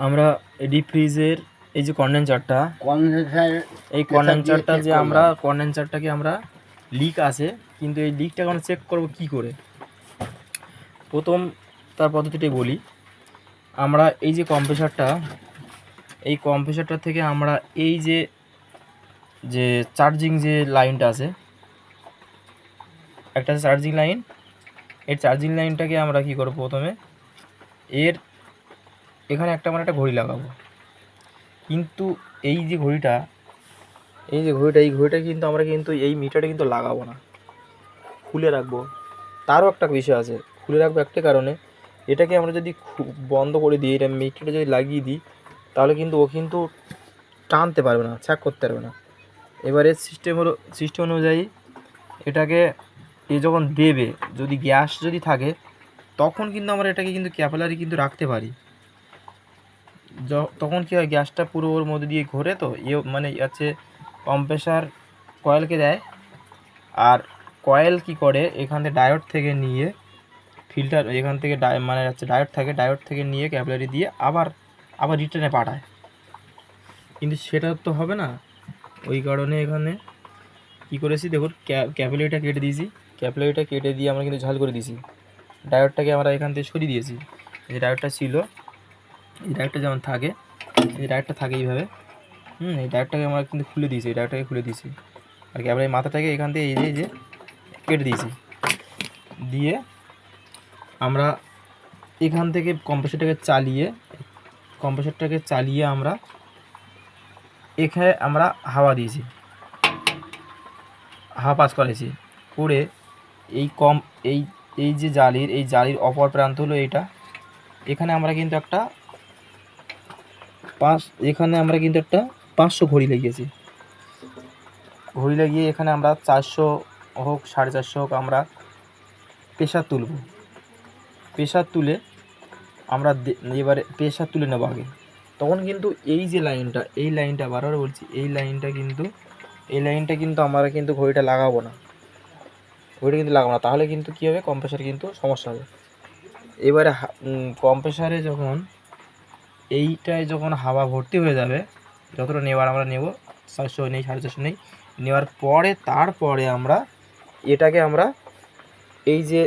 আমরা ডিপ ফ্রিজের এই যে কন্ডেন্সারটা, এই কন্ডেন্সারটা যে আমরা কন্ডেন্সারটাকে আমরা লিক আছে, কিন্তু এই লিকটাকে আমরা চেক করব কি করে। প্রথম তার পদ্ধতিটাই বলি। আমরা এই যে কম্প্রেসারটা, এই কম্প্রেসারটা থেকে আমরা এই যে যে চার্জিং যে লাইনটা আছে, একটা চার্জিং লাইন, এই চার্জিং লাইনটাকে আমরা কি করব, প্রথমে এর এখানে একটা আমরা একটা ঘড়ি লাগাবো। কিন্তু এই যে ঘড়িটা, এই ঘড়িটা কিন্তু আমরা কিন্তু এই মিটারে কিন্তু লাগাবো না, খুলে রাখবো। তারও একটা বিষয় আছে, খুলে রাখবো একটা কারণে, এটাকে আমরা যদি বন্ধ করে দিই, এটা মিটারে যদি লাগিয়ে দিই, তাহলে কিন্তু ও কিন্তু টানতে পারবে না, চেক করতে পারবে না। এবারে সিস্টেম অনুযায়ী এটাকে এ যখন দেবে, যদি গ্যাস যদি থাকে, তখন কিন্তু আমরা এটাকে কিন্তু ক্যাপিলারি কিন্তু রাখতে পারি। তখন কী হয়, গ্যাসটা পুরো ওর মধ্যে দিয়ে ঘোরে, তো মানে আছে কম্প্রেসার কয়েলকে দেয়, আর কয়েল কি করে, এখান থেকে ডায়োড থেকে নিয়ে ফিল্টার, এখান থেকে মানে হচ্ছে ডায়োড থেকে নিয়ে ক্যাপিলারি দিয়ে আবার রিটার্নে পাঠায়। কিন্তু সেটা তো হবে না, ওই কারণে এখানে কী করেছি দেখুন, ক্যাপিলারিটা কেটে দিয়েছি। ক্যাপিলারিটা কেটে দিয়ে আমরা কিন্তু ঝাল করে দিয়েছি। ডায়োডটাকে আমরা এখান থেকে সরিয়ে দিয়েছি। এই ডায়োডটা ছিল, এই ডায়োডটা যেমন থাকে, এই ডায়োডটা থাকে এইভাবে, এই ডায়োডটাকে আমরা কিন্তু খুলে দিয়েছি, এই ডায়োডটাকে খুলে দিয়েছি। আর কি আমরা এই মাথাটাকে এখান থেকে এই যে কেটে দিয়েছি, দিয়ে আমরা এখান থেকে কম্প্রেসারটাকে চালিয়ে আমরা এখানে আমরা হাওয়া দিয়েছি, হাওয়া পাস করেছি করে এই যে জালির অপর প্রান্ত হলো এইটা। এখানে আমরা কিন্তু একটা 500 ঘড়ি লাগিয়েছি। ঘড়ি লাগিয়ে এখানে আমরা 400 হোক 450 হোক আমরা প্রেশার তুলব। প্রেশার তুলে আমরা এবারে প্রেশার তুলে নেব আগে। তখন কিন্তু এই যে লাইনটা বারবার বলছি, এই লাইনটা কিন্তু আমরা কিন্তু ঘড়িটা লাগাবো না, তাহলে কিন্তু কী হবে, কম্প্রেসারে কিন্তু সমস্যা হবে। এবারে কম্প্রেসারে এইটায় যখন হাওয়া ভর্তি হয়ে যাবে, যতটা নেওয়ার আমরা নেব, 400 নেই 450 নেই, নেওয়ার পরে তারপরে আমরা এটাকে আমরা এই যে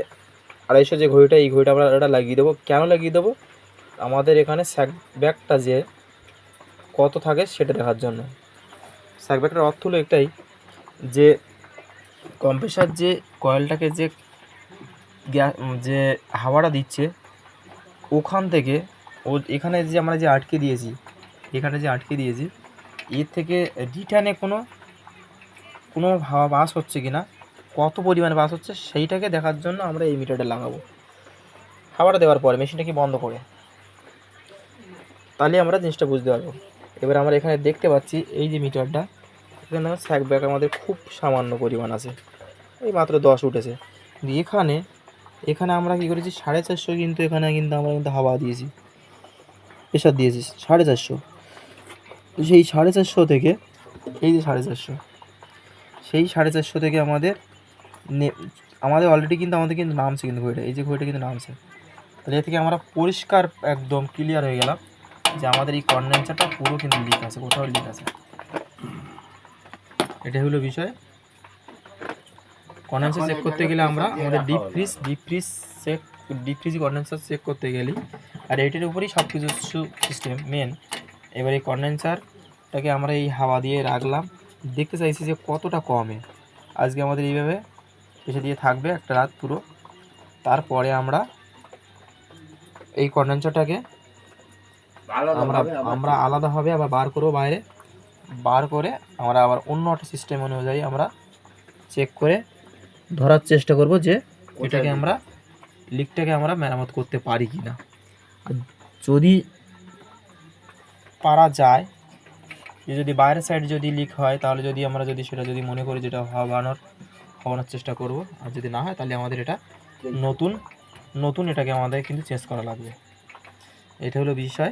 250 যে ঘড়িটা, এই ঘড়িটা আমরা এটা লাগিয়ে দেবো। কেন লাগিয়ে দেবো, আমাদের এখানে স্যাক ব্যাকটা যে কত থাকে সেটা দেখার জন্য। স্যাক ব্যাকটার অর্থ হলো একটাই, যে কম্প্রেসার যে কয়েলটাকে যে হাওয়াটা দিচ্ছে, ওখান থেকে এখানে যে আমরা যে আটকে দিয়েছি, এর থেকে রিটার্নে কোনো হাওয়া পাস হচ্ছে কি না, কত পরিমাণে পাস হচ্ছে, সেইটাকে দেখার জন্য আমরা এই মিটারটা লাগাবো। হাওয়াটা দেওয়ার পরে মেশিনটাকে বন্ধ করে, তাহলে আমরা জিনিসটা বুঝতে পারবো। এবার আমরা এখানে দেখতে পাচ্ছি এই যে মিটারটা, এখানে স্যাক ব্যাক আমাদের খুব সামান্য পরিমাণ আছে, এই মাত্র 10 উঠেছে। এখানে আমরা কী করেছি, 450 কিন্তু এখানে আমরা হাওয়া দিয়েছি, প্রেশার দিয়েছি 450। সেই 450 থেকে এই যে 450, সেই 450 থেকে আমাদের অলরেডি কিন্তু নামছে, কিন্তু ঘড়িটা, এই যে ঘড়িটা কিন্তু নামছে। তাহলে এ থেকে আমরা পরিষ্কার একদম ক্লিয়ার হয়ে গেলাম যে আমাদের এই কন্ডেন্সারটা পুরো কিন্তু লিক আছে, কোথাও লিক আছে। এটা হলো বিষয়। কন্ডেন্সার চেক করতে গেলে আমরা আমাদের ডিপ ফ্রিজ কন্ডেন্সার চেক করতে গেলে, আর এটার উপরেই সব কিছু সিস্টেম মেন। এবার এই কন্ডেন্সারটাকে আমরা এই হাওয়া দিয়ে রাখলাম, দেখতে চাইছি যে কতটা কমে। আজকে আমাদের এইভাবে এসে দিয়ে থাকবে একটা রাত পুরো। তারপরে আমরা এই কন্ডেন্সারটাকে আমরা আলাদাভাবে আবার বার করবো, বাইরে বার করে আমরা আবার অন্য একটা সিস্টেম অনুযায়ী আমরা চেক করে ধরার চেষ্টা করব যে এটাকে আমরা লিকটাকে আমরা মেরামত করতে পারি কি না। আর যদি পারা যায়, যদি বাইরের সাইড যদি লিক হয়, তাহলে আমরা সেটা মনে করি যেটা হওয়ানোর চেষ্টা করব। আর যদি না হয়, তাহলে আমাদের এটা নতুন এটাকে আমাদের কিন্তু চেঞ্জ করা লাগবে। এটা হলো বিষয়।